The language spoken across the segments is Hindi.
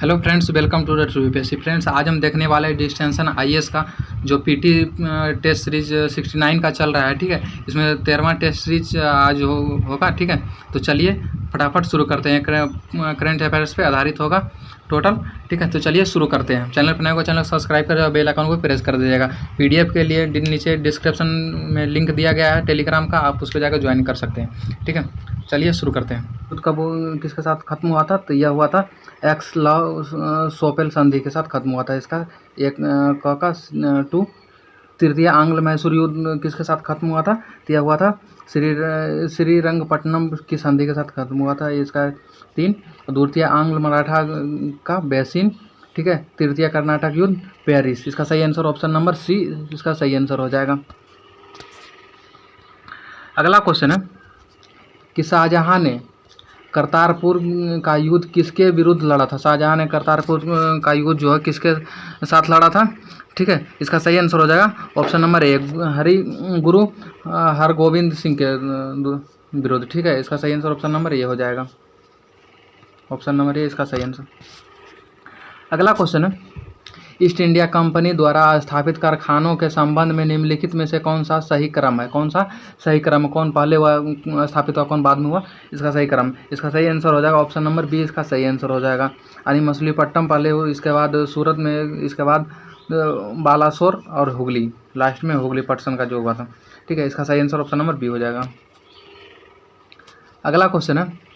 Hello friends, welcome to the UPSC. Friends, आज हम देखने वाले हैं डिस्टेंशन आईएएस का जो पीटी टेस्ट सीरीज 69 का चल रहा है। ठीक है, इसमें 13वां टेस्ट सीरीज आज होगा। ठीक है, तो चलिए फटाफट शुरू करते हैं। करंट अफेयर्स पे आधारित होगा टोटल। ठीक है, तो चलिए शुरू करते हैं। चैनल पर नए को चैनल सब्सक्राइब कर बेल आइकन को प्रेस कर दीजिएगा। पीडीएफ के लिए नीचे डिस्क्रिप्शन में लिंक दिया गया है टेलीग्राम का, आप उस पर जाकर ज्वाइन कर सकते हैं। ठीक है, चलिए शुरू करते हैं। खुद का वो किसके साथ खत्म हुआ था? तो यह हुआ था एक्स लॉ सोपेल संधि के साथ खत्म हुआ था। इसका एक का 2 तृतीय आंग्ल मैसूर युद्ध किसके साथ खत्म हुआ था? तो यह हुआ था श्रीरंगपट्टनम की संधि के साथ खत्म हुआ था। इसका 3 द्वितीय आंग्ल मराठा का बेसिन। ठीक है, तृतीय कर्नाटक युद्ध पेरिस। इसका सही आंसर ऑप्शन नंबर सी इसका सही आंसर हो जाएगा। अगला क्वेश्चन है कि शाहजहां ने करतारपुर का युद्ध किसके विरुद्ध लड़ा था? शाहजहां ने करतारपुर का युद्ध जो है किसके साथ लड़ा था? ठीक है, इसका सही आंसर हो जाएगा ऑप्शन नंबर ए गुरु हरगोविंद सिंह के विरुद्ध। ठीक है, इसका सही आंसर ऑप्शन नंबर ए हो जाएगा। ऑप्शन नंबर ए इसका सही आंसर। अगला क्वेश्चन है ईस्ट इंडिया कंपनी द्वारा स्थापित कारखानों के संबंध में निम्नलिखित में से कौन सा सही क्रम है? कौन सा सही क्रम? कौन पहले हुआ स्थापित हुआ, कौन बाद में हुआ? इसका सही क्रम। इसका सही आंसर हो जाएगा ऑप्शन नंबर बी इसका सही आंसर हो जाएगा। यानी मछलीपट्टनम पहले हुआ, इसके बाद सूरत में, इसके बाद बालासोर और हुगली, लास्ट में हुगली पट्टन का जो हुआ था। ठीक है, इसका सही आंसर ऑप्शन नंबर बी हो जाएगा। अगला क्वेश्चन है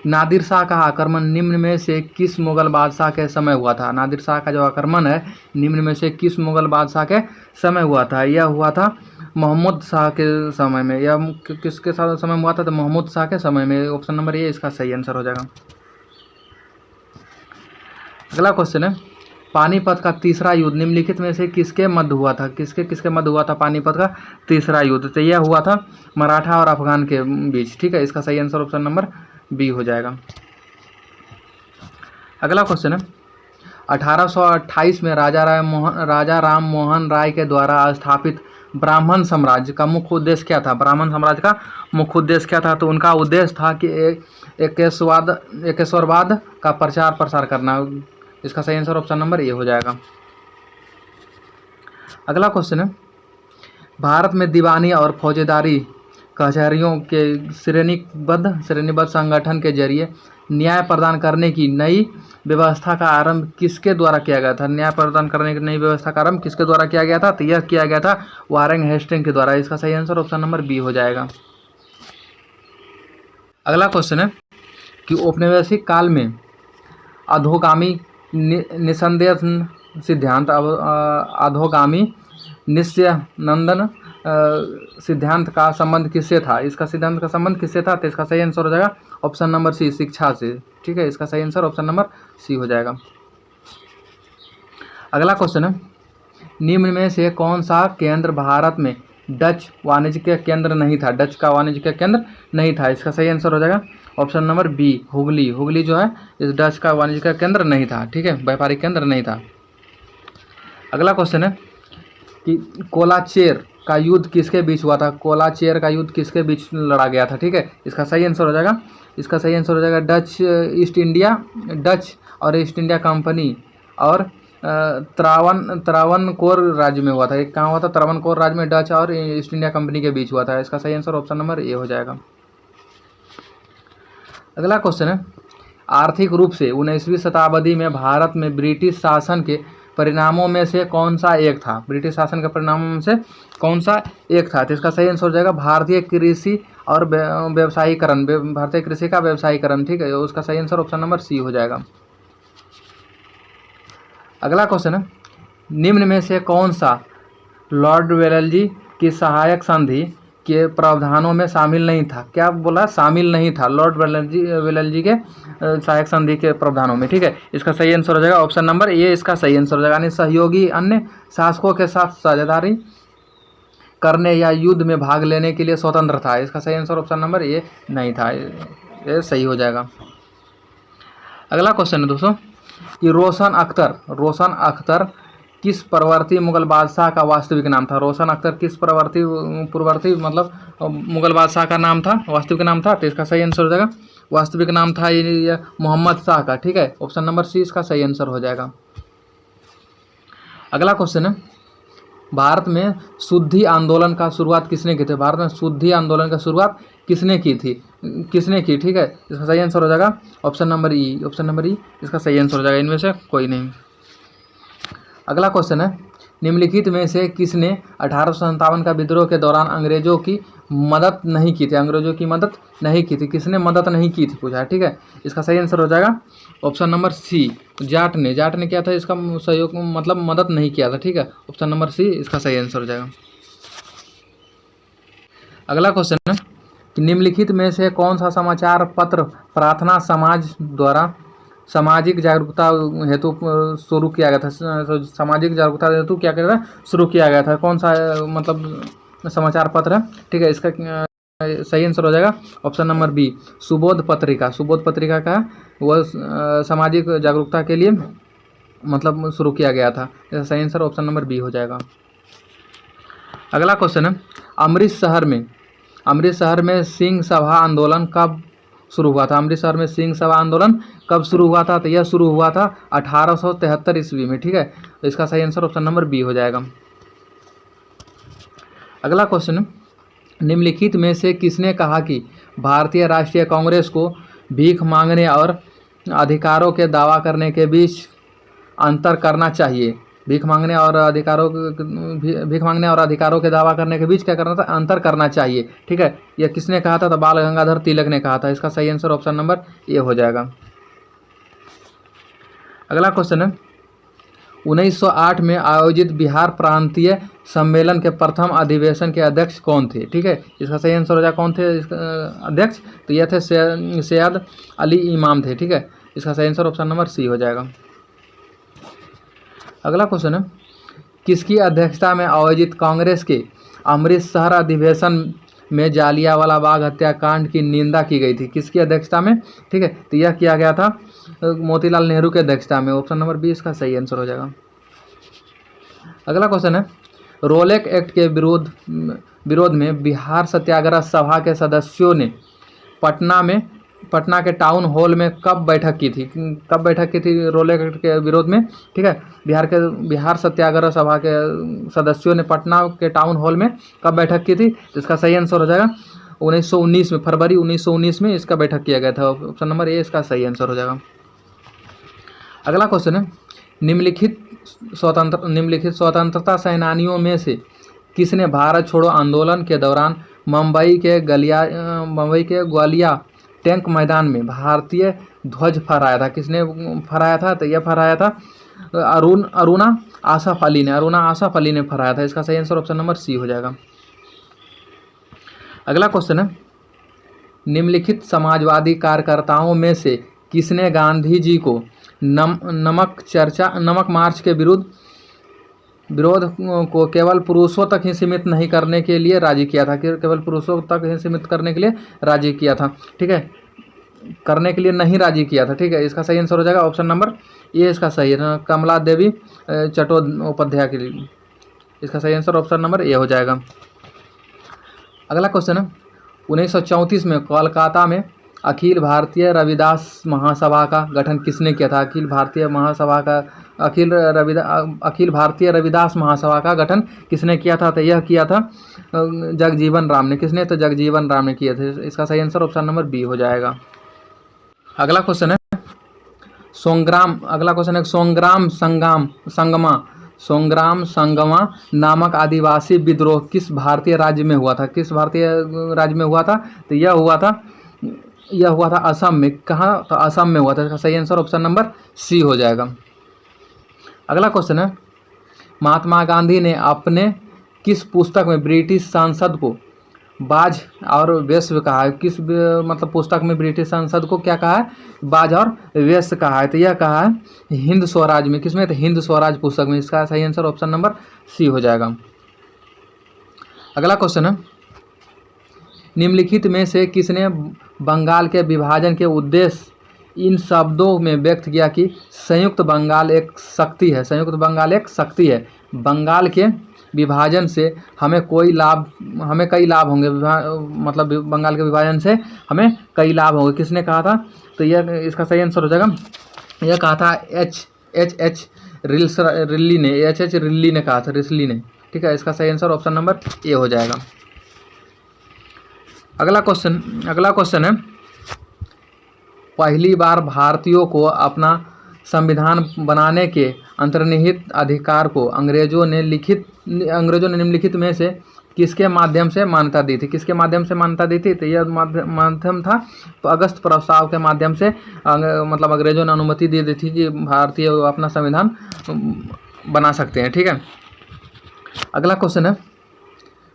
नादिर शाह का आक्रमण निम्न में से किस मुगल बादशाह के समय हुआ था? नादिर शाह का जो आक्रमण है निम्न में से किस मुगल बादशाह के समय हुआ था? यह हुआ था मोहम्मद शाह के समय में। यह किसके समय में हुआ था? तो मोहम्मद शाह के समय में। ऑप्शन नंबर ए इसका सही आंसर हो जाएगा। अगला क्वेश्चन है पानीपत का तीसरा युद्ध निम्नलिखित में से किसके मध्य हुआ था? किसके मध्य हुआ था पानीपत का तीसरा युद्ध? तो यह हुआ था मराठा और अफगान के बीच। ठीक है, इसका सही आंसर ऑप्शन नंबर बी हो जाएगा। अगला क्वेश्चन है 1828 में राजा राम मोहन राय के द्वारा स्थापित ब्राह्मण साम्राज्य का मुख्य उद्देश्य क्या था? ब्राह्मण साम्राज्य का मुख्य उद्देश्य क्या था? तो उनका उद्देश्य था कि एकेश्वरवाद का प्रचार प्रसार करना। इसका सही आंसर ऑप्शन नंबर ए हो जाएगा। अगला क्वेश्चन है भारत में दीवानी और फौजदारी कचहरियों के श्रेणीबद्ध संगठन के जरिए न्याय प्रदान करने की नई व्यवस्था का आरंभ किसके द्वारा किया गया था? न्याय प्रदान करने की नई व्यवस्था का आरंभ किसके द्वारा किया गया था? तो यह किया गया था वारेन हेस्टिंग के द्वारा। इसका सही आंसर ऑप्शन नंबर बी हो जाएगा। अगला क्वेश्चन है कि औपनिवेशिक काल में अधोगामी निसंदेह सिद्धांत अधोगामी निस्यनंदन सिद्धांत का संबंध किससे था? इसका सिद्धांत का संबंध किससे था? तो इसका सही आंसर हो जाएगा ऑप्शन नंबर सी शिक्षा से। ठीक है, इसका सही आंसर ऑप्शन नंबर सी हो जाएगा। अगला क्वेश्चन है निम्न में से कौन सा केंद्र भारत में डच वाणिज्य केंद्र नहीं था? डच का वाणिज्य केंद्र नहीं था। इसका सही आंसर हो जाएगा option number B Hooghly. Hooghly जो है इस डच का वाणिज्य केंद्र नहीं था। ठीक है, व्यापारिक केंद्र नहीं था। अगला क्वेश्चन है कि कोलाचेर का युद्ध किसके बीच हुआ था? कोलाचेर का युद्ध किसके बीच लड़ा गया था? ठीक है, इसका सही आंसर हो जाएगा डच और ईस्ट इंडिया कंपनी और त्रावणकोर राज्य में हुआ था। एक कहाँ हुआ था? त्रावणकोर राज्य में डच और ईस्ट इंडिया कंपनी के बीच हुआ था। इसका सही आंसर ऑप्शन नंबर ए हो जाएगा। अगला क्वेश्चन है आर्थिक रूप से 19वीं शताब्दी में भारत में ब्रिटिश शासन के परिणामों में से कौन सा एक था? ब्रिटिश शासन के परिणामों में से कौन सा एक था? तो इसका सही आंसर हो जाएगा भारतीय कृषि और व्यवसायीकरण, भारतीय कृषि का व्यवसायीकरण। ठीक है, उसका सही आंसर ऑप्शन नंबर सी हो जाएगा। अगला क्वेश्चन है निम्न में से कौन सा लॉर्ड वेलेस्ली की सहायक संधि के प्रावधानों में शामिल नहीं था? क्या बोला? शामिल नहीं था लॉर्ड वेलेस्ली के सहायक संधि के प्रावधानों में। ठीक है, इसका सही आंसर हो जाएगा ऑप्शन नंबर ए इसका सही आंसर हो जाएगा। यानी सहयोगी अन्य शासकों के साथ साझेदारी करने या युद्ध में भाग लेने के लिए स्वतंत्र था। इसका सही आंसर ऑप्शन नंबर ए नहीं था, ये सही हो जाएगा। अगला क्वेश्चन है दोस्तों कि रोशन अख्तर किस प्रवर्ती मुगल बादशाह का वास्तविक नाम था? रोशन अख्तर किस पूर्ववर्ती मतलब मुगल बादशाह का नाम था, वास्तविक नाम था? तो इसका सही आंसर हो जाएगा वास्तविक नाम था ये मोहम्मद शाह का। ठीक है, ऑप्शन नंबर सी इसका सही आंसर हो जाएगा। अगला क्वेश्चन है, भारत में शुद्धि आंदोलन का शुरुआत किसने की थी? भारत में शुद्धि आंदोलन का शुरुआत किसने की थी? किसने की? ठीक है, इसका सही आंसर हो जाएगा ऑप्शन नंबर ई। ऑप्शन नंबर ई इसका सही आंसर हो जाएगा, इनमें से कोई नहीं। अगला क्वेश्चन है, निम्नलिखित में से किसने 1857 का विद्रोह के दौरान अंग्रेजों की मदद नहीं की थी? अंग्रेजों की मदद नहीं की थी, किसने मदद नहीं की थी पूछा है। ठीक है, इसका सही आंसर हो जाएगा ऑप्शन नंबर सी, जाट ने। जाट ने किया था, इसका सहयोग मतलब मदद नहीं किया था। ठीक है, ऑप्शन नंबर सी इसका सही आंसर हो जाएगा। अगला क्वेश्चन है कि निम्नलिखित में से कौन सा समाचार पत्र प्रार्थना समाज द्वारा सामाजिक जागरूकता हेतु शुरू किया गया था? सामाजिक जागरूकता हेतु क्या किया था? शुरू किया गया था। कौन सा मतलब समाचार पत्र है? ठीक है, इसका सही आंसर हो जाएगा ऑप्शन नंबर बी, सुबोध पत्रिका। सुबोध पत्रिका का वह सामाजिक जागरूकता के लिए मतलब शुरू किया गया था। इसका सही आंसर ऑप्शन नंबर बी हो जाएगा। अगला क्वेश्चन है, अमृतसर में सिंह सभा आंदोलन कब शुरू हुआ था? अमृतसर में सिंह सभा आंदोलन कब शुरू हुआ था? तो यह शुरू हुआ था 1873 ईस्वी में। ठीक है, तो इसका सही आंसर ऑप्शन नंबर बी हो जाएगा। अगला क्वेश्चन, निम्नलिखित में से किसने कहा कि भारतीय राष्ट्रीय कांग्रेस को भीख मांगने और अधिकारों के दावा करने के बीच अंतर करना चाहिए? भीख मांगने और अधिकारों के दावा करने के बीच क्या करना था? अंतर करना चाहिए। ठीक है, यह किसने कहा था? तो बाल गंगाधर तिलक ने कहा था। इसका सही आंसर ऑप्शन नंबर ए हो जाएगा। अगला क्वेश्चन है, 1908 में आयोजित बिहार प्रांतीय सम्मेलन के प्रथम अधिवेशन के अध्यक्ष कौन थे? ठीक है, इसका सही आंसर हो जाएगा कौन थे अध्यक्ष? तो यह थे सैयद अली इमाम थे। ठीक है, इसका सही आंसर ऑप्शन नंबर सी हो जाएगा। अगला क्वेश्चन है, किसकी अध्यक्षता में आयोजित कांग्रेस के अमृतसर अधिवेशन में जालियांवाला बाग हत्याकांड की निंदा की गई थी? किसकी अध्यक्षता में? ठीक है, तो यह किया गया था मोतीलाल नेहरू की अध्यक्षता में। ऑप्शन नंबर बी इसका सही आंसर हो जाएगा। अगला क्वेश्चन है, रोलेक एक्ट के विरोध में बिहार सत्याग्रह सभा के सदस्यों ने पटना के टाउन हॉल में कब बैठक की थी? कब बैठक की थी रोलेक एक्ट के विरोध में? ठीक है, बिहार सत्याग्रह सभा के सदस्यों ने पटना के टाउन हॉल में कब बैठक की थी? तो इसका सही आंसर हो जाएगा 1919 में, फरवरी 1919 में इसका बैठक किया गया था। ऑप्शन नंबर ए इसका सही आंसर हो जाएगा। अगला क्वेश्चन है, निम्नलिखित स्वतंत्रता सेनानियों में से किसने भारत छोड़ो आंदोलन के दौरान मुंबई के ग्वालिया टैंक मैदान में भारतीय ध्वज फहराया था? किसने फहराया था? तो यह फहराया था अरुणा आसफ अली ने फहराया था। इसका सही आंसर ऑप्शन नंबर सी हो जाएगा। अगला क्वेश्चन है, निम्नलिखित समाजवादी कार्यकर्ताओं में से किसने गांधी जी को नमक मार्च के विरोध को केवल पुरुषों तक ही सीमित नहीं करने के लिए राजी किया था? केवल पुरुषों तक ही सीमित करने के लिए राजी किया था। ठीक है, करने के लिए नहीं राजी किया था। ठीक है, इसका सही आंसर हो जाएगा ऑप्शन नंबर ए इसका सही है, कमला देवी चट्टोपाध्याय के लिए। इसका सही आंसर ऑप्शन नंबर ए हो जाएगा। अगला क्वेश्चन है, 1934 में कोलकाता में अखिल भारतीय रविदास महासभा का गठन किसने किया था? अखिल भारतीय रविदास महासभा का गठन किसने किया था? तो यह किया था जगजीवन राम ने। किसने? तो जगजीवन राम ने किए थे। इसका सही आंसर ऑप्शन नंबर बी हो जाएगा। अगला क्वेश्चन है सोंग्राम संगमा नामक आदिवासी विद्रोह किस भारतीय राज्य में हुआ था? किस भारतीय राज्य में हुआ था? तो यह हुआ था असम में। कहाँ? तो असम में हुआ था। इसका सही आंसर ऑप्शन नंबर सी हो जाएगा। अगला क्वेश्चन है, महात्मा गांधी ने अपने किस पुस्तक में ब्रिटिश सांसद को बाज और वेश्य कहा है? किस मतलब पुस्तक में ब्रिटिश सांसद को क्या कहा है? बाज और वेश्य कहा है। तो यह कहा है हिंद स्वराज में। किसमें? तो हिंद स्वराज पुस्तक में। इसका सही आंसर ऑप्शन नंबर सी हो जाएगा। अगला क्वेश्चन है, निम्नलिखित में से किसने बंगाल के विभाजन के उद्देश्य इन शब्दों में व्यक्त किया कि संयुक्त बंगाल एक शक्ति है, संयुक्त बंगाल एक शक्ति है। बंगाल के विभाजन से हमें कई लाभ होंगे, मतलब बंगाल के विभाजन से हमें कई लाभ होंगे। किसने कहा था? तो यह इसका सही आंसर हो जाएगा, यह कहा था एच रिल्ली ने कहा था, रिस्ली ने। ठीक है, इसका सही आंसर ऑप्शन नंबर ए हो जाएगा। अगला क्वेश्चन है, पहली बार भारतीयों को अपना संविधान बनाने के अंतर्निहित अधिकार को अंग्रेजों ने निम्नलिखित में से किसके माध्यम से मान्यता दी थी? किसके माध्यम से मान्यता दी थी? तो यह माध्यम था तो अगस्त प्रस्ताव के माध्यम से, मतलब अंग्रेजों ने अनुमति दे दी थी कि भारतीय अपना संविधान बना सकते हैं। ठीक है, अगला क्वेश्चन है,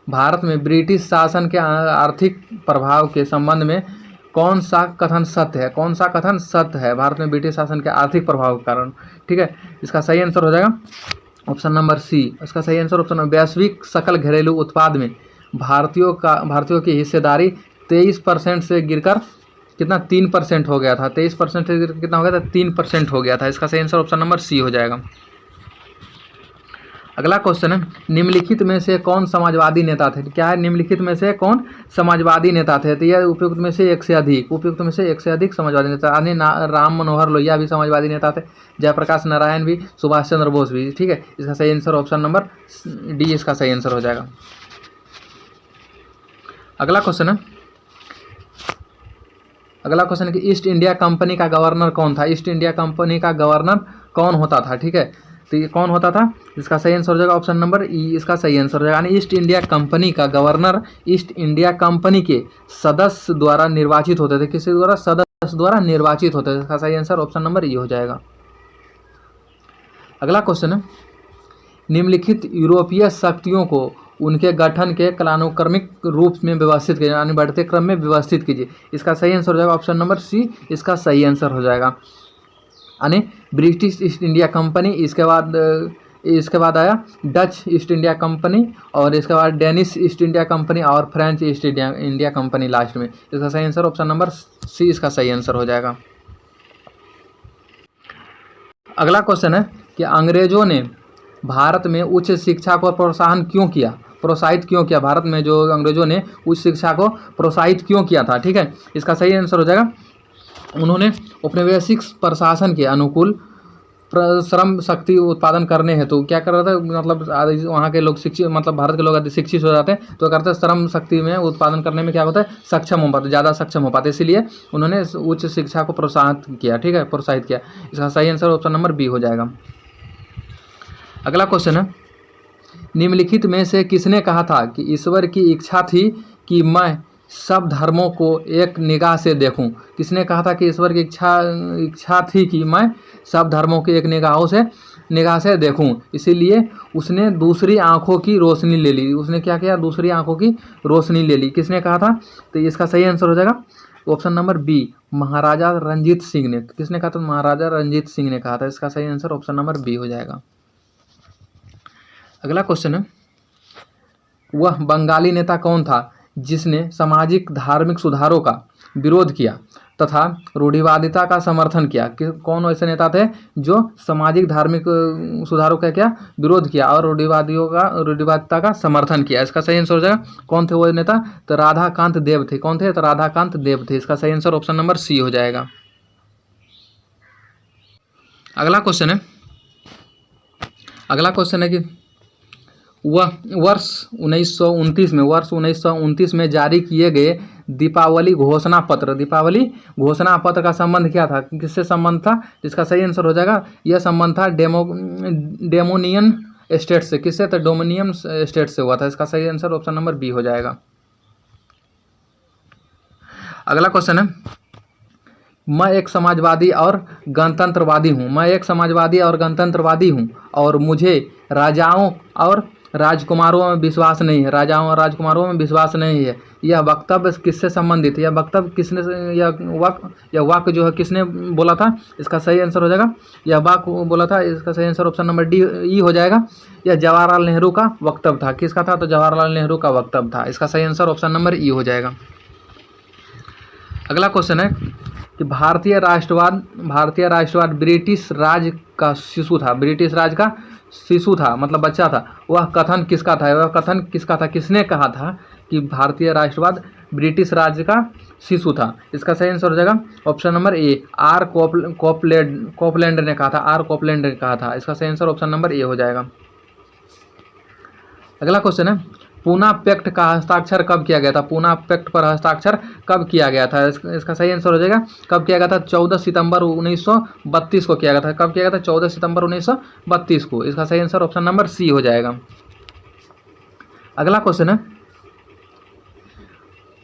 भारत में ब्रिटिश शासन के आर्थिक प्रभाव के संबंध में कौन सा कथन सत्य है? कौन सा कथन सत्य है भारत में ब्रिटिश शासन के आर्थिक प्रभाव के कारण? ठीक है, इसका सही आंसर हो जाएगा ऑप्शन नंबर सी। इसका सही आंसर ऑप्शन नंबर, वैश्विक सकल घरेलू उत्पाद में भारतीयों की हिस्सेदारी 23% से गिरकर कितना 3% हो गया था। 23% से गिरकर कितना हो गया था? 3% हो गया था। इसका सही आंसर ऑप्शन नंबर सी हो जाएगा। अगला क्वेश्चन है, निम्नलिखित में से कौन समाजवादी नेता थे? क्या है? निम्नलिखित में से कौन समाजवादी नेता थे? तो यह उपयुक्त में से एक से अधिक समाजवादी नेता। यानी राम मनोहर लोहिया भी समाजवादी नेता थे, जयप्रकाश नारायण भी, सुभाष चंद्र बोस भी। ठीक है, इसका सही आंसर ऑप्शन नंबर डी इसका सही आंसर हो जाएगा। अगला क्वेश्चन है कि ईस्ट इंडिया कंपनी का गवर्नर कौन था? ईस्ट इंडिया कंपनी का गवर्नर कौन होता था? ठीक है, तो ये कौन होता था? इसका सही आंसर हो जाएगा ऑप्शन नंबर ई, इसका सही आंसर हो जाएगा। यानी ईस्ट इंडिया कंपनी का गवर्नर ईस्ट इंडिया कंपनी के सदस्य द्वारा निर्वाचित होते थे। किसी द्वारा? सदस्य द्वारा निर्वाचित होते थे। इसका सही आंसर ऑप्शन नंबर ई हो जाएगा। अगला क्वेश्चन है, निम्नलिखित यूरोपीय शक्तियों को उनके गठन के कालानुक्रमिक रूप में व्यवस्थित कीजिए, यानी बढ़ते क्रम में व्यवस्थित कीजिए। इसका सही आंसर हो जाएगा ऑप्शन नंबर सी, इसका सही आंसर हो जाएगा। यानी ब्रिटिश ईस्ट इंडिया कंपनी, इसके बाद आया डच ईस्ट इंडिया कंपनी, और इसके बाद डेनिश ईस्ट इंडिया कंपनी और French east India company last में। इसका सही आंसर ऑप्शन नंबर सी इसका सही आंसर हो जाएगा। अगला क्वेश्चन है कि अंग्रेजों ने भारत में उच्च शिक्षा को प्रोत्साहित क्यों किया? भारत में जो अंग्रेजों ने उच्च शिक्षा को प्रोत्साहित क्यों किया था? ठीक है, इसका सही आंसर हो जाएगा, उन्होंने औपनिवेशिक प्रशासन के अनुकूल श्रम शक्ति उत्पादन करने हेतु क्या कर रहा था? मतलब वहाँ के लोग शिक्षित, मतलब भारत के लोग यदि शिक्षित हो जाते हैं तो करते श्रम शक्ति में उत्पादन करने में क्या होता है? सक्षम हो पाते, ज़्यादा सक्षम हो पाते, इसीलिए उन्होंने उच्च शिक्षा को प्रोत्साहित किया। ठीक है, प्रोत्साहित किया। इसका सही आंसर ऑप्शन नंबर बी हो जाएगा। अगला क्वेश्चन है, निम्नलिखित में से किसने कहा था कि ईश्वर की इच्छा थी कि मैं सब धर्मों को एक निगाह से देखूं? किसने कहा था कि ईश्वर की इच्छा थी कि मैं सब धर्मों के एक निगाह से देखूं, इसीलिए उसने दूसरी आंखों की रोशनी ले ली। उसने क्या किया? दूसरी आंखों की रोशनी ले ली। किसने कहा था? तो इसका सही आंसर हो जाएगा ऑप्शन नंबर बी, महाराजा रंजीत सिंह ने। किसने कहा था? महाराजा रंजीत सिंह ने कहा था। इसका सही आंसर ऑप्शन नंबर बी हो जाएगा। अगला क्वेश्चन है, वह बंगाली नेता कौन था जिसने सामाजिक धार्मिक सुधारों का विरोध किया तथा रूढ़िवादिता का समर्थन किया? कौन ऐसे नेता थे जो सामाजिक धार्मिक सुधारों का क्या विरोध किया और रूढ़िवादिता का समर्थन किया? इसका सही आंसर हो जाएगा, कौन थे वो नेता? तो राधाकांत देव थे। कौन थे? तो राधाकांत देव थे। इसका सही आंसर ऑप्शन नंबर सी हो जाएगा। अगला क्वेश्चन है कि वह वर्ष 1929 में जारी किए गए दीपावली घोषणा पत्र का संबंध क्या था? किससे संबंध था? इसका सही आंसर हो जाएगा, यह संबंध था डेमोनियन स्टेट से। किससे? तो डोमिनियन स्टेट से हुआ था। इसका सही आंसर ऑप्शन नंबर बी हो जाएगा। अगला क्वेश्चन है, मैं एक समाजवादी और गणतंत्रवादी हूँ और मुझे राजाओं और राजकुमारों में विश्वास नहीं है। यह वक्तव्य किससे संबंधित है? यह वक्तव्य किसने, यह वाक्य जो है किसने बोला था? इसका सही आंसर हो जाएगा, यह वाक्य बोला था। इसका सही answer option number D E हो जाएगा। यह जवाहरलाल नेहरू का वक्तव्य था। किसका था? तो जवाहरलाल नेहरू का वक्तव्य था। इसका सही आंसर ऑप्शन नंबर ई हो जाएगा। अगला क्वेश्चन है, कि भारतीय राष्ट्रवाद ब्रिटिश राज का शिशु था, ब्रिटिश राज का शिशु था मतलब बच्चा था। वह कथन किसका था, किसने कहा था कि भारतीय राष्ट्रवाद ब्रिटिश राज का शिशु था? इसका सही आंसर हो जाएगा option number A, R Copeland ने कहा था, आर कोपलैंड ने कहा था। इसका सही आंसर ऑप्शन नंबर ए हो जाएगा। अगला क्वेश्चन है, पूना पैक्ट का हस्ताक्षर कब किया गया था? पूना पैक्ट पर हस्ताक्षर कब किया गया था? इसका सही आंसर हो जाएगा कब किया गया था? 14 सितंबर 1932 को किया गया था। कब किया गया था? 14 सितंबर 1932 को। इसका सही आंसर ऑप्शन नंबर सी हो जाएगा। अगला क्वेश्चन है,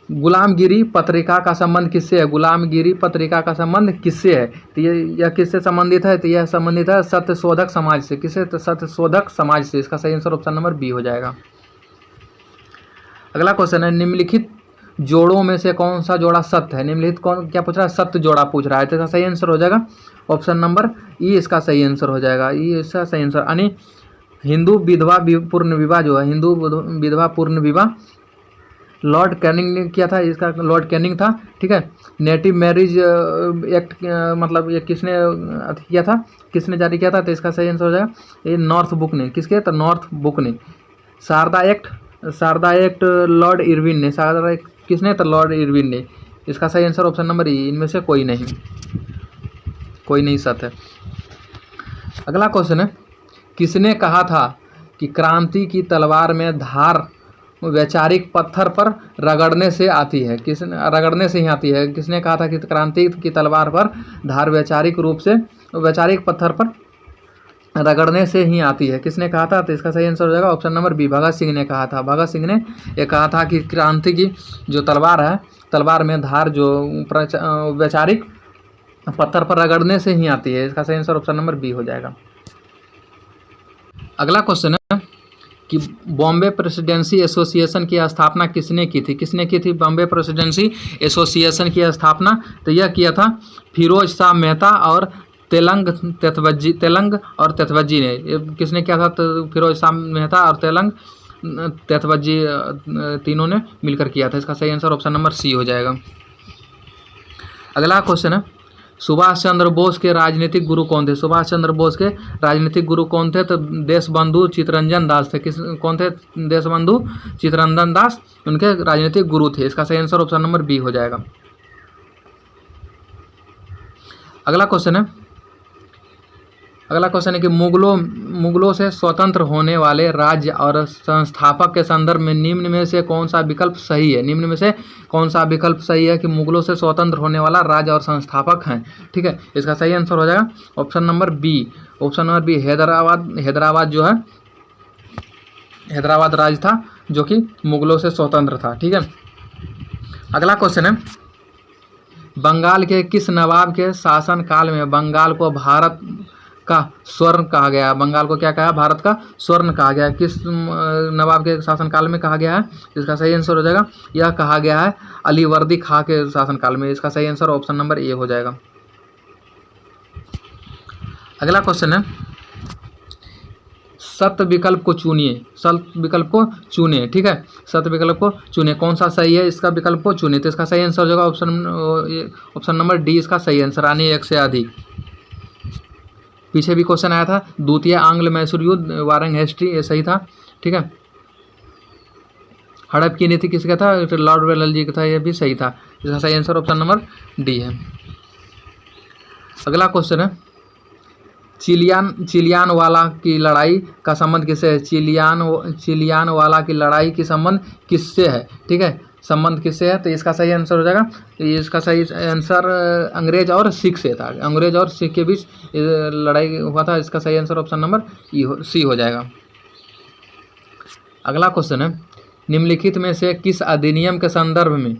गुलामगिरी पत्रिका का संबंध किससे है? गुलामगिरी पत्रिका का संबंध किससे है? तो यह किससे संबंधित है? तो यह संबंधित है सत्यशोधक समाज से। किससे? तो सत्यशोधक समाज से। इसका सही आंसर ऑप्शन नंबर बी हो जाएगा। अगला क्वेश्चन है, निम्नलिखित जोड़ों में से कौन सा जोड़ा सत्य है? निम्नलिखित कौन क्या पूछ रहा है? सत्य जोड़ा पूछ रहा है। तो इसका सही आंसर हो जाएगा ऑप्शन नंबर ई। इसका सही आंसर हो जाएगा ई, इसका सही आंसर। यानी हिंदू विधवा पूर्ण विवाह जो है, हिंदू विधवा पूर्ण विवाह लॉर्ड कैनिंग ने किया था। इसका लॉर्ड कैनिंग था, ठीक है। नेटिव मैरिज एक्ट मतलब ये किसने किया था, किसने जारी किया था? तो इसका सही आंसर हो जाएगा ये नॉर्थ बुक ने। किसके? तो नॉर्थ बुक ने। शारदा एक्ट लॉर्ड इरविन ने। शारदा एक्ट किसने? तो लॉर्ड इरविन ने। इसका सही आंसर ऑप्शन नंबर ई। इनमें से कोई नहीं सत्य है। अगला क्वेश्चन है, किसने कहा था कि क्रांति की तलवार में धार वैचारिक पत्थर पर रगड़ने से आती है? रगड़ने से ही आती है। किसने कहा था कि क्रांति की तलवार पर धार वैचारिक पत्थर पर रगड़ने से ही आती है? किसने कहा था? तो इसका सही आंसर हो जाएगा option number B, Bhagat Singh ने कहा था। भगत सिंह ने यह कहा था कि क्रांति की जो तलवार है, तलवार में धार जो वैचारिक पत्थर पर रगड़ने से ही आती है। इसका सही आंसर ऑप्शन नंबर बी हो जाएगा। अगला क्वेश्चन है कि बॉम्बे प्रेसिडेंसी एसोसिएशन की स्थापना किसने की थी? किसने की थी बॉम्बे प्रेसिडेंसी एसोसिएशन की स्थापना? तो यह किया था फिरोज शाह मेहता और तेलंग और तेतवज्जी ने। किसने किया था? तो फिरोज शाह मेहता और तेलंग तेतवज्जी तीनों ने मिलकर किया था। इसका सही आंसर ऑप्शन नंबर सी हो जाएगा। अगला क्वेश्चन है, सुभाष चंद्र बोस के राजनीतिक गुरु कौन थे? सुभाष चंद्र बोस के राजनीतिक गुरु कौन थे? तो देशबंधु चित्तरंजन दास थे। कौन थे? देशबंधु चित्तरंजन दास उनके राजनीतिक गुरु थे। इसका सही आंसर ऑप्शन नंबर बी हो जाएगा। अगला क्वेश्चन है कि मुगलों से स्वतंत्र होने वाले राज्य और संस्थापक के संदर्भ में निम्न में से कौन सा विकल्प सही है? निम्न में से कौन सा विकल्प सही है कि मुगलों से स्वतंत्र होने वाला राज्य और संस्थापक हैं? ठीक है, इसका सही आंसर हो जाएगा ऑप्शन नंबर बी। हैदराबाद जो है, हैदराबाद राज्य था जो कि मुगलों से स्वतंत्र था। ठीक है। अगला क्वेश्चन है, बंगाल के किस नवाब के शासनकाल में बंगाल को भारत का स्वर्ण कहा गया? बंगाल को क्या कहा? भारत का स्वर्ण कहा गया। किस नवाब के शासनकाल में कहा गया है? इसका सही आंसर हो जाएगा, यह कहा गया है अलीवर्दी खां के शासनकाल में। इसका सही आंसर ऑप्शन नंबर ए हो जाएगा। अगला क्वेश्चन है, सत्य विकल्प को चुनिए। सत्य विकल्प को चुनिए। ठीक है, सत्य विकल्प को चुनिए। कौन सा सही है? इसका विकल्प को चुनिए। तो इसका सही आंसर हो जाएगा ऑप्शन नंबर डी। इसका सही आंसर यानी एक से अधिक। पीछे भी क्वेश्चन आया था, द्वितीय आंग्ल मैसूर युद्ध, वारंग हिस्ट्री, ये सही था। ठीक है। हड़प की नीति किसका था? लॉर्ड वेल्लेस्ली का था, यह भी सही था। इसका सही आंसर ऑप्शन नंबर डी है। अगला क्वेश्चन है, चिलियान वाला की लड़ाई का संबंध किससे है? चिलियान वाला की लड़ाई की संबंध किससे है? ठीक है, संबंध किससे है? तो इसका सही आंसर हो जाएगा, इसका सही आंसर अंग्रेज और सिख से था। अंग्रेज और सिख के बीच लड़ाई हुआ था। इसका सही आंसर ऑप्शन नंबर सी हो जाएगा। अगला क्वेश्चन है, निम्नलिखित में से किस अधिनियम के संदर्भ में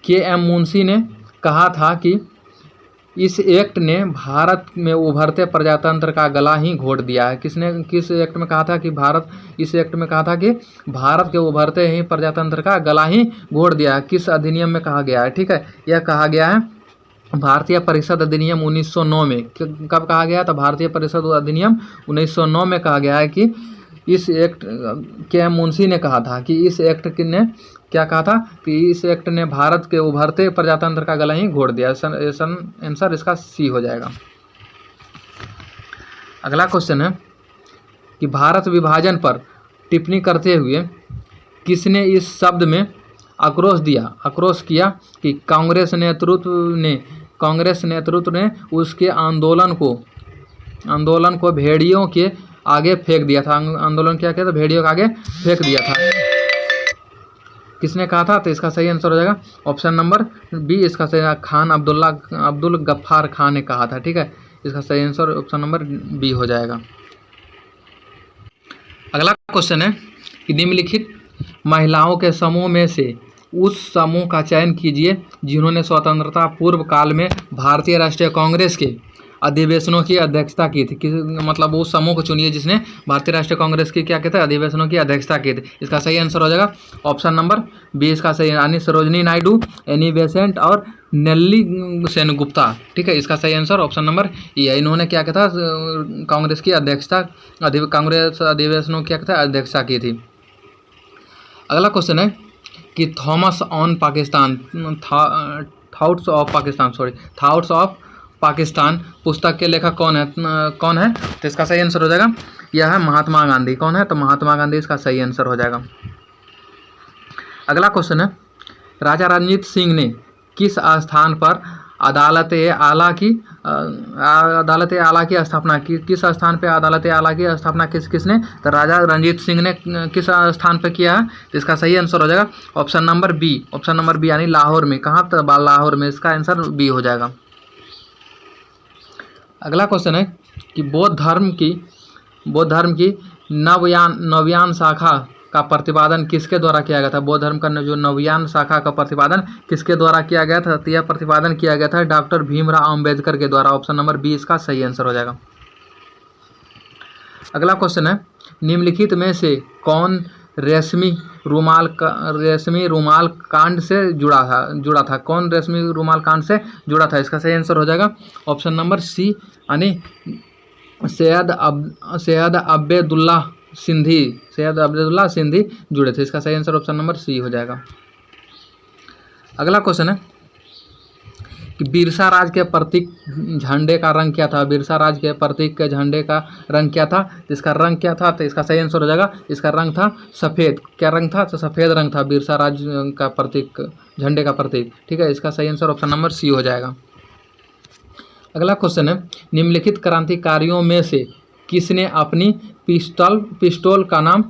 के.एम. मुंशी ने कहा था कि इस एक्ट ने भारत में उभरते प्रजातंत्र का गला ही घोट दिया है? किस एक्ट में कहा था कि इस एक्ट में कहा था कि भारत के उभरते ही प्रजातंत्र का गला ही घोट दिया है? किस अधिनियम में कहा गया है? ठीक है, यह कहा गया है भारतीय परिषद अधिनियम 1909 में। कब कहा गया? तो भारतीय परिषद अधिनियम 1909 में कहा गया है कि इस एक्ट के मुंशी ने कहा था कि इस एक्ट ने क्या कहा था कि इस एक्ट ने भारत के उभरते प्रजातंत्र का गला ही घोट दिया। आंसर इसका सी हो जाएगा। अगला क्वेश्चन है कि भारत विभाजन पर टिप्पणी करते हुए किसने इस शब्द में आक्रोश किया कि कांग्रेस नेतृत्व ने उसके आंदोलन को भेड़ियों के आगे फेंक दिया था। आंदोलन क्या किया था? भेड़ियों के आगे फेंक दिया था। किसने कहा था? तो इसका सही आंसर हो जाएगा ऑप्शन नंबर बी। इसका सही खान अब्दुल गफ्फार खान ने कहा था। ठीक है, इसका सही आंसर ऑप्शन नंबर बी हो जाएगा। अगला क्वेश्चन है कि निम्नलिखित महिलाओं के समूह में से उस समूह का चयन कीजिए जिन्होंने स्वतंत्रता पूर्व काल में भारतीय राष्ट्रीय कांग्रेस के अधिवेशनों की अध्यक्षता की थी। मतलब उस समूह को चुनिए जिसने भारतीय राष्ट्रीय कांग्रेस की क्या कहते हैं अधिवेशनों की अध्यक्षता की थी। इसका सही आंसर हो जाएगा ऑप्शन नंबर बी। इसका सही यानी सरोजनी नायडू, एनी बेसेंट और नेल्ली सेनगुप्ता। ठीक है, इसका सही आंसर ऑप्शन नंबर ई है। इन्होंने क्या कहता कांग्रेस की अध्यक्षता कांग्रेस अधिवेशनों की क्या कहता अध्यक्षता की थी। अगला क्वेश्चन है कि Thomas on Pakistan thoughts of Pakistan पुस्तक के लेखक कौन है? तो इसका सही आंसर हो जाएगा यह है महात्मा गांधी। कौन है? तो महात्मा गांधी इसका सही आंसर हो जाएगा। अगला क्वेश्चन है राजा रणजीत सिंह ने किस स्थान पर अदालत आला की स्थापना की? किस स्थान पे अदालत आला की स्थापना किसने? तो राजा रणजीत सिंह ने किस स्थान पे किया है? तो इसका सही आंसर हो जाएगा ऑप्शन नंबर बी यानी लाहौर में। कहाँ? तो लाहौर में। इसका आंसर बी हो जाएगा। अगला क्वेश्चन है कि बौद्ध धर्म की नवयान शाखा का प्रतिपादन किसके द्वारा किया गया था? बौद्ध धर्म का जो नवयान शाखा का प्रतिपादन किसके द्वारा किया गया था? तो यह प्रतिपादन किया गया था डॉक्टर भीमराव अंबेडकर के द्वारा। ऑप्शन नंबर बी इसका सही आंसर हो जाएगा। अगला क्वेश्चन है निम्नलिखित में से कौन रेशमी रूमाल कांड से जुड़ा था? कौन रेशमी रूमाल कांड से जुड़ा था? इसका सही आंसर हो जाएगा ऑप्शन नंबर सी यानी सैयद अब्दुल्ला सिंधी जुड़े थे। इसका सही आंसर ऑप्शन नंबर सी हो जाएगा। अगला क्वेश्चन है कि बिरसा राज के प्रतीक झंडे का रंग क्या था? बिरसा राज के प्रतीक के झंडे का रंग क्या था? इसका रंग क्या था? तो इसका सही आंसर हो जाएगा इसका रंग था सफ़ेद। क्या रंग था? तो सफ़ेद रंग था बिरसा राज का प्रतीक, झंडे का प्रतीक। ठीक है, इसका सही आंसर ऑप्शन नंबर सी हो जाएगा। अगला क्वेश्चन है निम्नलिखित क्रांतिकारियों में से किसने अपनी पिस्टल का नाम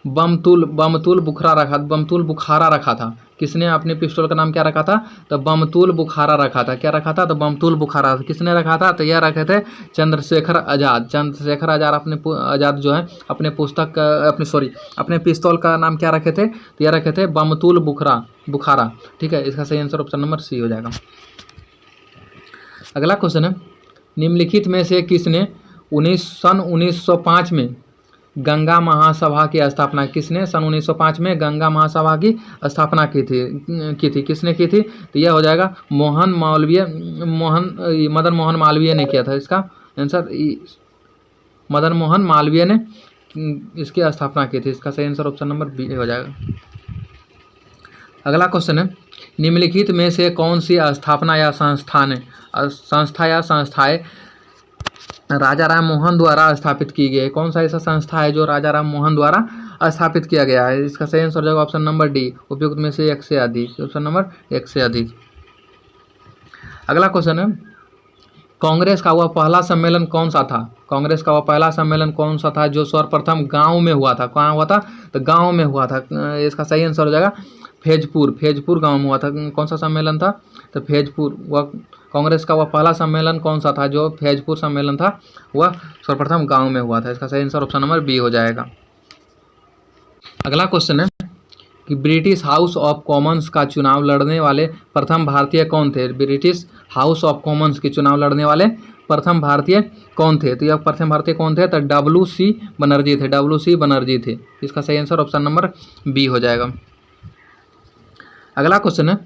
बमतुल बुखारा रखा था? किसने अपने पिस्टल का नाम क्या रखा था? तो बमतुल बुखारा रखा था। क्या रखा था? तो बमतुल बुखारा। किसने रखा था? तो यह रखे थे चंद्रशेखर आज़ाद। आज़ाद जो है अपने पिस्तौल का नाम क्या रखे थे? तो यह रखे थे बमतुल बुखारा। ठीक है, इसका सही आंसर ऑप्शन नंबर सी हो जाएगा। अगला क्वेश्चन है निम्नलिखित में से किसने 1905 में गंगा महासभा की स्थापना? किसने सन 1905 में गंगा महासभा की स्थापना की थी? किसने की थी? तो यह हो जाएगा मदन मोहन मालवीय ने किया था। इसका आंसर मदन मोहन मालवीय ने इसकी स्थापना की थी। इसका सही आंसर ऑप्शन नंबर बी हो जाएगा। अगला क्वेश्चन है निम्नलिखित में से कौन सी स्थापना या संस्थाएं राजा राम मोहन द्वारा स्थापित की गई है? कौन सा ऐसा संस्था है जो राजा राम मोहन द्वारा स्थापित किया गया है? इसका सही आंसर हो जाएगा ऑप्शन नंबर डी, उपयुक्त में से एक से अधिक। ऑप्शन नंबर एक से अधिक। अगला क्वेश्चन है कांग्रेस का वह पहला सम्मेलन कौन सा था? कांग्रेस का वह पहला सम्मेलन कौन सा था जो सर्वप्रथम गांव में हुआ था? कहाँ हुआ था? तो गांव में हुआ था। इसका सही आंसर हो जाएगा फैजपुर गांव में हुआ था। कौन सा सम्मेलन था? तो फैजपुर। वह कांग्रेस का वह पहला सम्मेलन कौन सा था जो फैजपुर सम्मेलन था? वह सर्वप्रथम गांव में हुआ था। इसका सही आंसर ऑप्शन नंबर बी हो जाएगा। अगला क्वेश्चन है कि ब्रिटिश हाउस ऑफ कॉमन्स का चुनाव लड़ने वाले प्रथम भारतीय कौन थे? ब्रिटिश हाउस ऑफ कॉमन्स के चुनाव लड़ने वाले प्रथम भारतीय कौन थे? तो यह प्रथम भारतीय कौन थे? तो WC बनर्जी थे। इसका सही आंसर ऑप्शन नंबर बी हो जाएगा। अगला क्वेश्चन है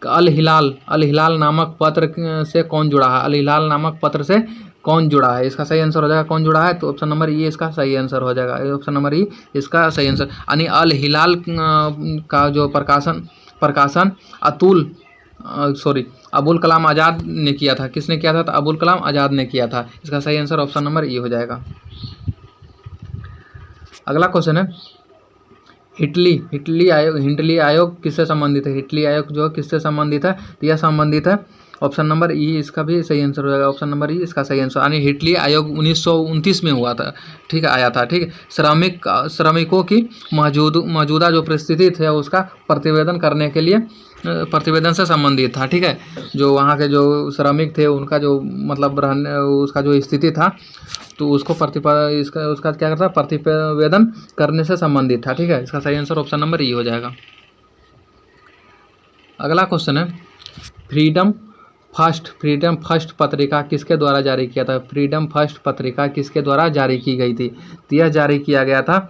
अल हिलाल, अल हिलाल नामक पत्र से कौन जुड़ा है? अल हिलाल नामक पत्र से कौन जुड़ा है? इसका सही आंसर हो जाएगा कौन जुड़ा है, तो ऑप्शन नंबर ई इसका सही आंसर हो जाएगा। ऑप्शन नंबर ई इसका सही आंसर, यानी अल हिलाल का जो प्रकाशन अबुल कलाम आज़ाद ने किया था। किसने किया था? तो अबुल कलाम आज़ाद ने किया था। इसका सही आंसर ऑप्शन नंबर ई हो जाएगा। अगला क्वेश्चन है, हिटली आयोग किससे संबंधित है? हिटली आयोग जो किससे संबंधित है? तो यह संबंधित है, ऑप्शन नंबर ई इसका भी सही आंसर हो जाएगा। ऑप्शन नंबर ई इसका सही आंसर, यानी हिटली आयोग 1929 में हुआ था, ठीक है, आया था, ठीक है। श्रमिकों की मौजूदा जो परिस्थिति थे उसका प्रतिवेदन करने के लिए प्रतिवेदन से संबंधित था, ठीक है। जो वहाँ के जो श्रमिक थे उनका जो मतलब रहने उसका जो स्थिति था, तो उसको उसका क्या करता, प्रतिवेदन करने से संबंधित था, ठीक है। इसका सही आंसर ऑप्शन नंबर ई हो जाएगा। अगला क्वेश्चन है, फ्रीडम फर्स्ट पत्रिका किसके द्वारा जारी किया था? फ्रीडम फर्स्ट पत्रिका किसके द्वारा जारी की गई थी? तो यह जारी किया गया था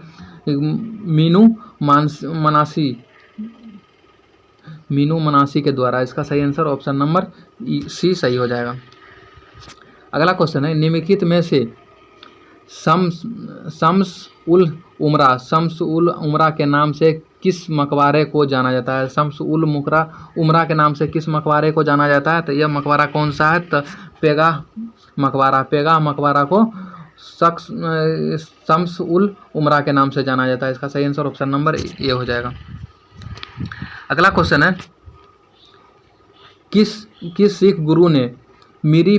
मीनू मनासी के द्वारा। इसका सही आंसर ऑप्शन नंबर सी सही हो जाएगा। अगला क्वेश्चन है, निम्नलिखित में से शम्स उल उमरा के नाम से किस मकबरे को जाना जाता है? शम्स उल उमरा के नाम से किस मकबरे को जाना जाता है? तो यह मकबरा कौन सा है? तो पेगाह मकबरा को शम्स उल उमरा के नाम से जाना जाता है। इसका सही आंसर ऑप्शन नंबर ए हो जाएगा। अगला क्वेश्चन है, किस सिख गुरु ने मीरी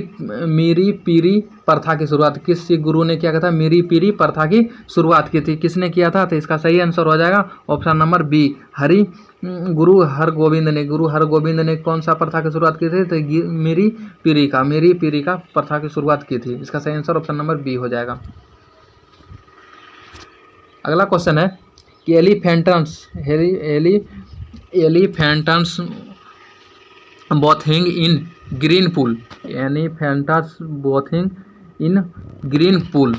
पीरी प्रथा की शुरुआत? किस सिख गुरु ने क्या कहता है? मीरी पीरी प्रथा की शुरुआत की थी। किसने किया था? तो इसका सही आंसर हो जाएगा ऑप्शन नंबर बी, गुरु हरगोविंद ने कौन सा प्रथा की शुरुआत की थी? तो मीरी पीरी का प्रथा की शुरुआत की थी। इसका सही आंसर ऑप्शन नंबर बी हो जाएगा। अगला क्वेश्चन है कि एलिफेंटस बोथिंग इन ग्रीन पूल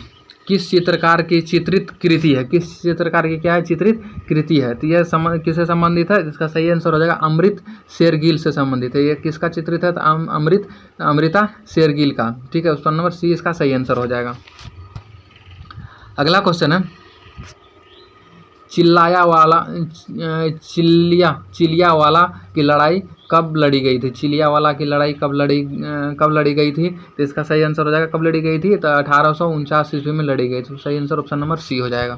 किस चित्रकार की चित्रित कृति है? किस चित्रकार की क्या है? चित्रित कृति है। तो यह किससे संबंधित है? इसका सही आंसर हो जाएगा अमृत शेरगिल से संबंधित है। यह किसका चित्रित है? तो अमृता शेरगिल का, ठीक है। ऑप्शन नंबर सी इसका सही आंसर हो जाएगा। अगला क्वेश्चन है, चिलियावाला की लड़ाई कब लड़ी गई थी? चिलियावाला की लड़ाई कब लड़ी गई थी? तो इसका सही आंसर हो जाएगा कब लड़ी गई थी? तो 1849 ईस्वी में लड़ी गई थी। सही आंसर ऑप्शन नंबर सी हो जाएगा।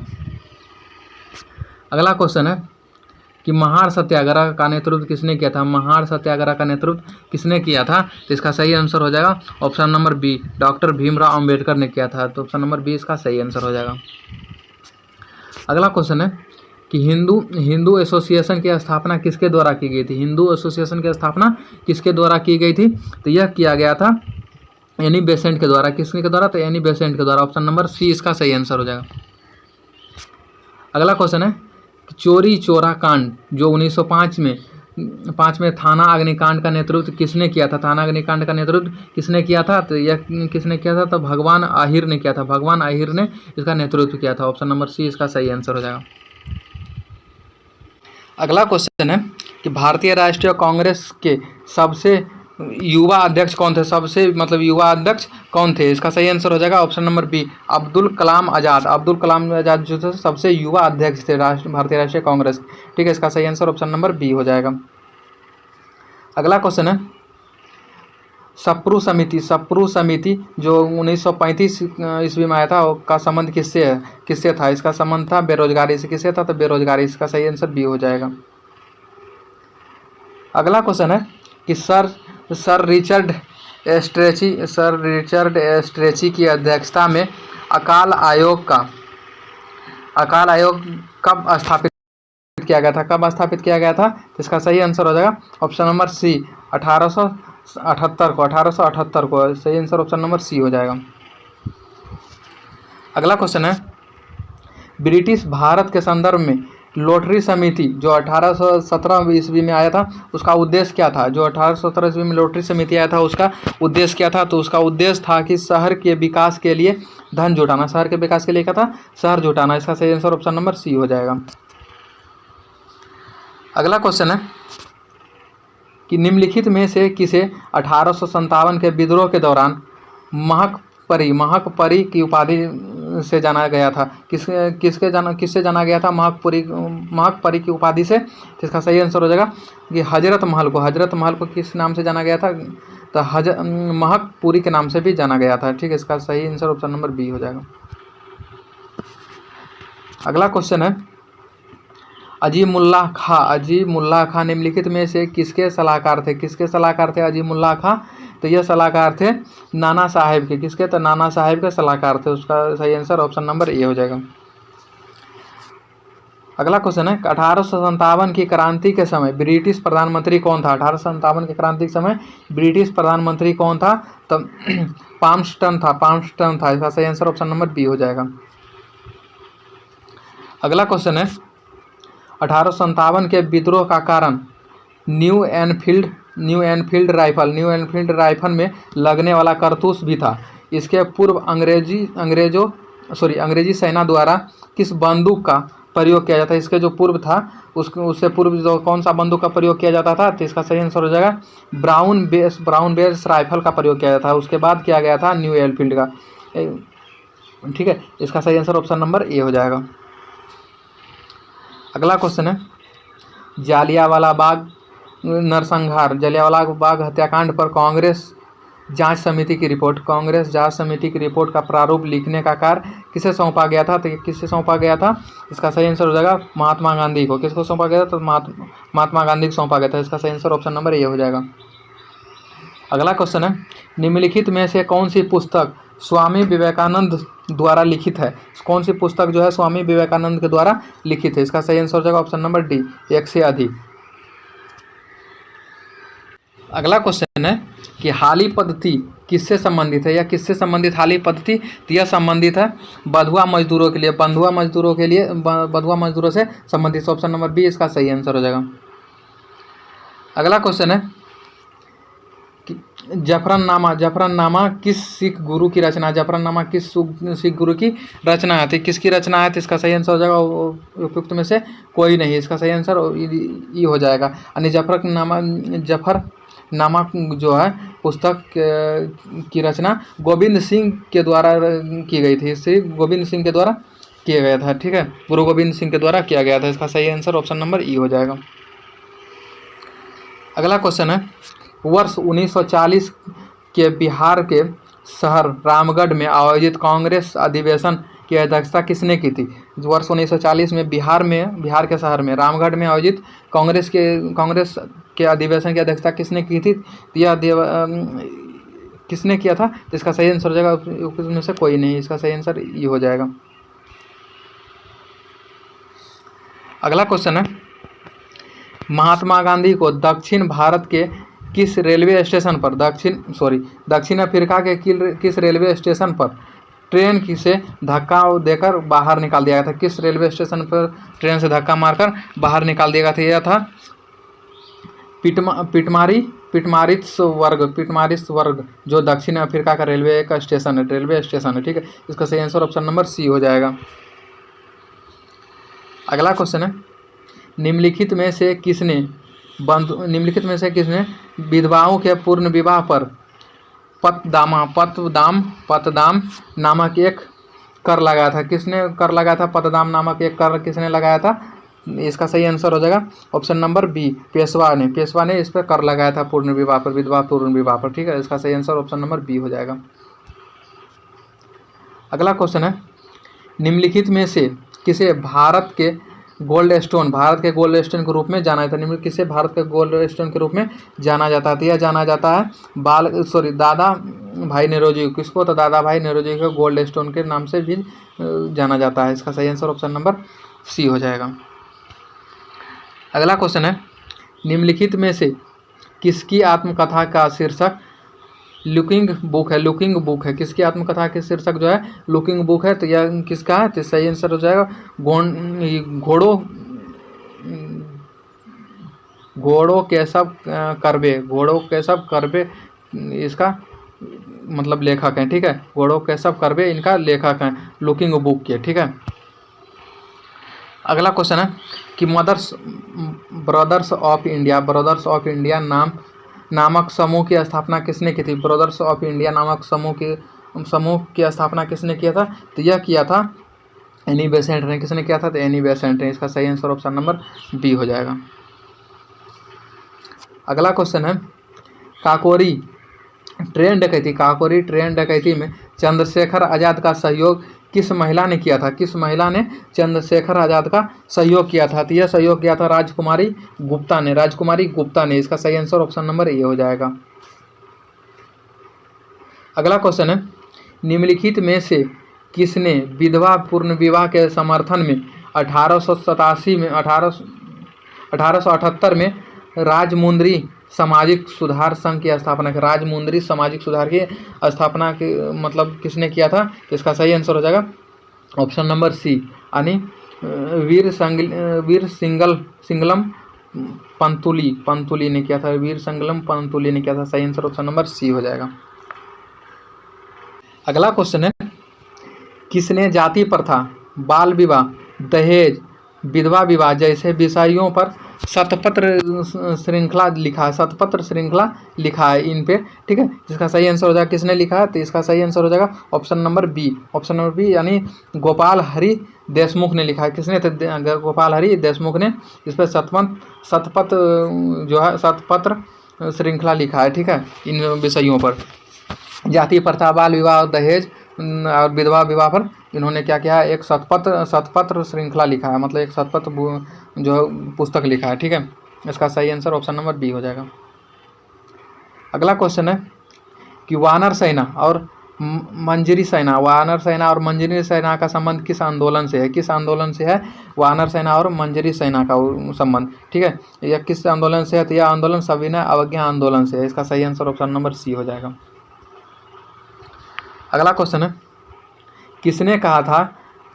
अगला क्वेश्चन है कि महार सत्याग्रह का नेतृत्व किसने किया था? महार सत्याग्रह का नेतृत्व किसने किया था? तो इसका सही आंसर हो जाएगा option number B, doctor Bhimrao Ambedkar ने किया था। तो ऑप्शन नंबर बी इसका सही आंसर हो जाएगा। अगला क्वेश्चन है कि हिंदू एसोसिएशन की स्थापना किसके द्वारा की गई थी? हिंदू एसोसिएशन की स्थापना किसके द्वारा की गई थी? तो यह किया गया था एनी बेसेंट के द्वारा। किसके द्वारा? तो एनी बेसेंट के द्वारा। ऑप्शन नंबर सी इसका सही आंसर हो जाएगा। अगला क्वेश्चन है, चोरी चोरा कांड जो 1905 में थाना अग्निकांड का नेतृत्व किसने किया था? थाना अग्निकांड का नेतृत्व किसने किया था? तो यह किसने किया था? तो भगवान आहिर ने किया था। भगवान आहिर ने इसका नेतृत्व किया था। ऑप्शन नंबर सी इसका सही आंसर हो जाएगा। अगला क्वेश्चन है कि भारतीय राष्ट्रीय कांग्रेस के सबसे युवा अध्यक्ष कौन थे? सबसे मतलब युवा अध्यक्ष कौन थे? इसका सही आंसर हो जाएगा option number B, Abdul Kalam Azad जो थे सबसे युवा अध्यक्ष थे भारतीय राष्ट्रीय कांग्रेस, ठीक है। इसका सही आंसर ऑप्शन नंबर बी हो जाएगा। अगला क्वेश्चन है, सप्रू समिति जो 1935 ईस्वी में आया था का संबंध किससे था? इसका संबंध था बेरोजगारी से। किससे था? तो बेरोजगारी। इसका सही आंसर बी हो जाएगा। अगला क्वेश्चन है कि सर रिचर्ड एस्ट्रेची की अध्यक्षता में अकाल आयोग कब स्थापित किया गया था? कब स्थापित किया गया था? तो इसका सही आंसर हो जाएगा ऑप्शन नंबर सी, 1878 को। सही आंसर ऑप्शन नंबर सी हो जाएगा। अगला क्वेश्चन है, ब्रिटिश भारत के संदर्भ में लॉटरी समिति जो 1817 ईस्वी में आया था उसका उद्देश्य क्या था? जो 1817 ईस्वी में लॉटरी समिति आया था उसका उद्देश्य क्या था? तो उसका उद्देश्य था कि शहर के विकास के लिए धन जुटाना। शहर के विकास के लिए क्या था? शहर जुटाना। इसका सही आंसर ऑप्शन नंबर सी हो जाएगा। अगला क्वेश्चन है कि निम्नलिखित में से किसे 1857 के विद्रोह के दौरान महकपरी की उपाधि से जाना गया था? किससे जाना गया था महकपरी की उपाधि से? तो इसका सही आंसर हो जाएगा कि हजरत महल को किस नाम से जाना गया था? तो महकपुरी के नाम से भी जाना गया था। ठीक है, इसका सही आंसर ऑप्शन नंबर बी हो जाएगा। अगला क्वेश्चन है, अजीमुल्लाह खां निम्नलिखित में से किसके सलाहकार थे? किसके सलाहकार थे अजीमुल्लाह खां? तो यह सलाहकार थे नाना साहेब के। किसके? तो नाना साहेब के सलाहकार थे। उसका सही आंसर ऑप्शन नंबर ए हो जाएगा। अगला क्वेश्चन है, 1857 की क्रांति के समय ब्रिटिश प्रधानमंत्री कौन था? 1857 की क्रांति के समय ब्रिटिश प्रधानमंत्री कौन था? तो पाल्मस्टन था। इसका सही आंसर ऑप्शन नंबर बी हो जाएगा। अगला क्वेश्चन है, 1857 के विद्रोह का कारण न्यू एनफील्ड राइफल में लगने वाला कारतूस भी था। इसके पूर्व अंग्रेजी सेना द्वारा किस बंदूक का प्रयोग किया जाता है? इसके जो पूर्व था उससे पूर्व जो कौन सा बंदूक का प्रयोग किया जाता था? तो इसका सही आंसर हो जाएगा ब्राउन बेस राइफल का प्रयोग किया जाता है। उसके बाद किया गया था न्यू एनफील्ड का। ठीक है, इसका सही आंसर ऑप्शन नंबर ए हो जाएगा। अगला क्वेश्चन है, जलियांवाला बाग हत्याकांड पर कांग्रेस जांच समिति की रिपोर्ट का प्रारूप लिखने का कार्य किसे सौंपा गया था? तो किससे सौंपा गया था? इसका सही आंसर हो जाएगा महात्मा गांधी को। किसको सौंपा गया था? तो महात्मा गांधी को सौंपा गया था। इसका सही आंसर ऑप्शन नंबर ए हो जाएगा। अगला क्वेश्चन है, निम्नलिखित में से कौन सी पुस्तक स्वामी विवेकानंद द्वारा लिखित है? कौन सी पुस्तक जो है स्वामी विवेकानंद के द्वारा लिखित है? इसका सही आंसर हो जाएगा ऑप्शन नंबर डी, एक से अधिक। अगला क्वेश्चन है कि हाली पद्धति किससे संबंधित है या किससे संबंधित हाली पद्धति? तो यह संबंधित है बंधुआ मजदूरों से संबंधित। ऑप्शन नंबर बी इसका सही आंसर हो जाएगा। अगला क्वेश्चन है कि जफरनामा किस सिख गुरु की रचना है? जफरनामा किस सिख गुरु की रचना है? किसकी रचना है? तो इसका सही आंसर हो जाएगा उपयुक्त में से कोई नहीं। इसका सही आंसर ई हो जाएगा। यानी जफरनामा जो है पुस्तक की रचना गोविंद सिंह के द्वारा की गई थी। इससे गोविंद सिंह के द्वारा किया गया था। ठीक है, गुरु गोविंद सिंह के द्वारा किया गया था। इसका सही आंसर ऑप्शन नंबर ई हो जाएगा। अगला क्वेश्चन है, वर्ष 1940 के बिहार के शहर रामगढ़ में आयोजित कांग्रेस अधिवेशन की अध्यक्षता किसने की थी? वर्ष 1940 में बिहार के शहर में रामगढ़ में आयोजित कांग्रेस के अधिवेशन की अध्यक्षता किसने की थी? यह किसने किया था? तो इसका सही आंसर हो जाएगा उसमें से कोई नहीं। इसका सही आंसर ये हो जाएगा। अगला क्वेश्चन है, महात्मा गांधी को दक्षिण भारत के किस रेलवे स्टेशन पर दक्षिण अफ्रीका के किस रेलवे स्टेशन पर ट्रेन से धक्का देकर बाहर निकाल दिया गया था? किस रेलवे स्टेशन पर ट्रेन से धक्का मारकर बाहर निकाल दिया गया था? यह था पिटमारित्सबर्ग जो दक्षिण अफ्रीका का रेलवे स्टेशन है। ठीक है, इसका सही आंसर ऑप्शन नंबर सी हो जाएगा। अगला क्वेश्चन है, निम्नलिखित में से किसने विधवाओं के पूर्ण विवाह पर पतदाम नामक एक कर लगाया था? किसने कर लगाया था? पतदाम नामक एक कर किसने लगाया था? इसका सही आंसर हो जाएगा ऑप्शन नंबर बी, पेशवा ने इस पर कर लगाया था विधवा पूर्ण विवाह पर। ठीक है, इसका सही आंसर ऑप्शन नंबर बी हो जाएगा। अगला क्वेश्चन है, निम्नलिखित में से किसे भारत के गोल्ड स्टोन के रूप में जाना जाता है? किसे भारत के गोल्ड स्टोन के रूप में जाना जाता है? यह जाना जाता है दादा भाई नेरोजी। किसको? तो दादा भाई नेरोजी को गोल्ड स्टोन के नाम से भी जाना जाता है। इसका सही आंसर ऑप्शन नंबर सी हो जाएगा। अगला क्वेश्चन है, निम्नलिखित में से किसकी आत्मकथा का शीर्षक लुकिंग बुक है? किसकी आत्मकथा के शीर्षक जो है लुकिंग बुक है? तो यह किसका है? तो सही आंसर हो जाएगा घोड़ो केशव कर्बे इसका मतलब लेखक है। ठीक है, घोड़ो केशव कर्बे इनका लेखक है लुकिंग बुक के। ठीक है, अगला क्वेश्चन है कि ब्रदर्स ऑफ इंडिया नामक समूह की स्थापना किसने की थी। ब्रदर्स ऑफ इंडिया नामक समूह की स्थापना किसने किया था। तो यह किया था एनी बेसेंट ने। किसने किया था। तो एनी बेसेंट ने। इसका सही आंसर ऑप्शन नंबर बी हो जाएगा। अगला क्वेश्चन है काकोरी ट्रेन डकैती में चंद्रशेखर आज़ाद का सहयोग किस महिला ने किया था। किस महिला ने चंद्रशेखर आज़ाद का सहयोग किया था। तो यह सहयोग किया था राजकुमारी गुप्ता ने। इसका सही आंसर ऑप्शन नंबर ए हो जाएगा। अगला क्वेश्चन है निम्नलिखित में से किसने विधवा पुनर्विवाह के समर्थन में 1878 में राजमुंद्री सामाजिक सुधार संघ की स्थापना की। राजमुंद्री सामाजिक सुधार की स्थापना की मतलब किसने किया था। तो इसका सही आंसर हो जाएगा ऑप्शन नंबर सी यानी वीर सिंगलम पंतुली ने किया था। वीर सिंगलम पंतुली ने किया था। सही आंसर ऑप्शन नंबर सी हो जाएगा। अगला क्वेश्चन है किसने जाति प्रथा बाल विवाह दहेज विधवा विवाह जैसे विषयों पर शतपत्र श्रृंखला लिखा है इन पे। ठीक है, जिसका सही आंसर हो जाएगा किसने लिखा है। तो इसका सही आंसर हो जाएगा ऑप्शन नंबर बी यानी गोपाल हरि देशमुख ने लिखा है। किसने। तो गोपाल हरि देशमुख ने इस पर शतपत्र श्रृंखला लिखा है। ठीक है, इन विषयों पर जाति प्रथा बाल विवाह दहेज और विधवा विवाह पर इन्होंने क्या किया है एक शतपत्र श्रृंखला लिखा है। मतलब एक शतपत्र जो पुस्तक लिखा है। ठीक है, इसका सही आंसर ऑप्शन नंबर बी हो जाएगा। अगला क्वेश्चन है कि वानर सेना और मंजरी सेना का संबंध किस आंदोलन से है। वानर सेना और मंजरी सेना का संबंध। ठीक है, यह किस आंदोलन से है। तो यह आंदोलन सविनय अवज्ञा आंदोलन से है। इसका सही आंसर ऑप्शन नंबर सी हो जाएगा। अगला क्वेश्चन है किसने कहा था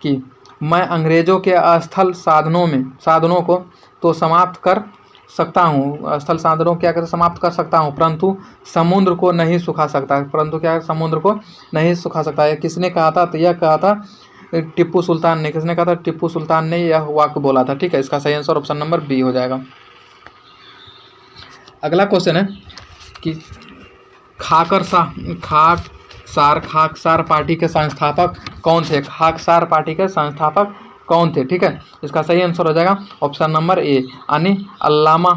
कि मैं अंग्रेजों के स्थल साधनों को तो समाप्त कर सकता हूँ। स्थल साधनों क्या कर समाप्त कर सकता हूँ परंतु समुद्र को नहीं सुखा सकता। है किसने कहा था। तो यह कहा था टिप्पू सुल्तान ने। किसने कहा था। टिप्पू सुल्तान ने यह वाक्य बोला था। ठीक है, इसका सही आंसर ऑप्शन नंबर बी हो जाएगा। अगला क्वेश्चन है कि खाकसार पार्टी के संस्थापक कौन थे। ठीक है, इसका सही आंसर हो जाएगा ऑप्शन नंबर ए यानी अल्लामा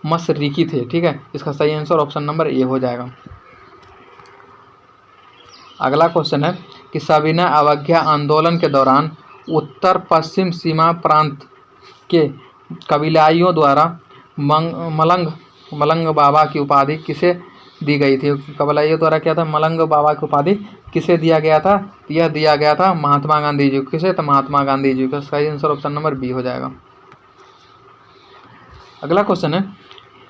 मशरिकी थे। ठीक है, इसका सही आंसर ऑप्शन नंबर ए हो जाएगा। अगला क्वेश्चन है कि सविनय अवज्ञा आंदोलन के दौरान उत्तर पश्चिम सीमा प्रांत के कबीलाइयों द्वारा मलंग बाबा की उपाधि किसे दी गई थी। कबीलाइयों द्वारा क्या था मलंग बाबा की उपाधि किसे दिया गया था। यह दिया गया था महात्मा गांधी जी। किसे। तो महात्मा गांधी जी का सही आंसर ऑप्शन नंबर बी हो जाएगा। अगला क्वेश्चन है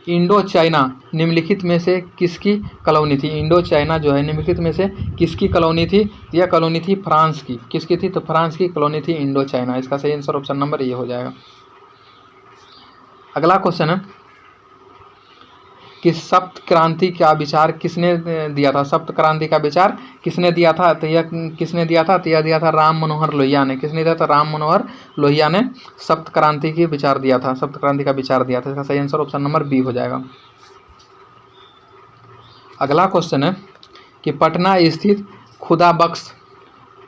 इंडो चाइना निम्नलिखित में से किसकी कॉलोनी थी। इंडो चाइना जो है निम्नलिखित में से किसकी कॉलोनी थी। यह कॉलोनी थी फ्रांस की। किसकी थी। तो फ्रांस की कॉलोनी थी इंडो चाइना। इसका सही आंसर ऑप्शन नंबर ए हो जाएगा। अगला क्वेश्चन है कि सप्त क्रांति का विचार किसने दिया था। सप्त क्रांति का विचार किसने दिया था। तो यह किसने दिया था। तो यह दिया था राम मनोहर लोहिया ने। किसने दिया था। राम मनोहर लोहिया ने सप्त क्रांति का विचार दिया था। इसका सही आंसर ऑप्शन नंबर बी हो जाएगा। अगला क्वेश्चन है कि पटना स्थित खुदा बख्श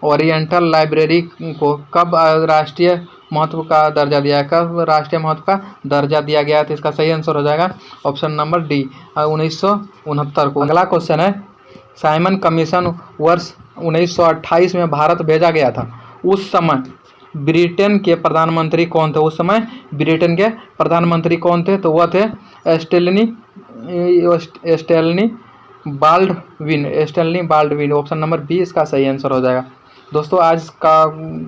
ओरिएंटल लाइब्रेरी को कब राष्ट्रीय महत्व का दर्जा दिया गया। तो इसका सही आंसर हो जाएगा ऑप्शन नंबर डी 1969 को। अगला क्वेश्चन है साइमन कमीशन वर्ष 1928 में भारत भेजा गया था। उस समय ब्रिटेन के प्रधानमंत्री कौन थे। तो वह थे Stanley Baldwin. Option number B इसका सही आंसर हो जाएगा। दोस्तों आज का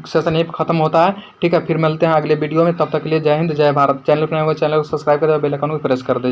सेशन यही खत्म होता है। ठीक है, फिर मिलते हैं अगले वीडियो में। तब तक के लिए जय हिंद जय भारत। चैनल पर नए हो चैनल को सब्सक्राइब कर बेल आइकन को प्रेस कर दीजिए।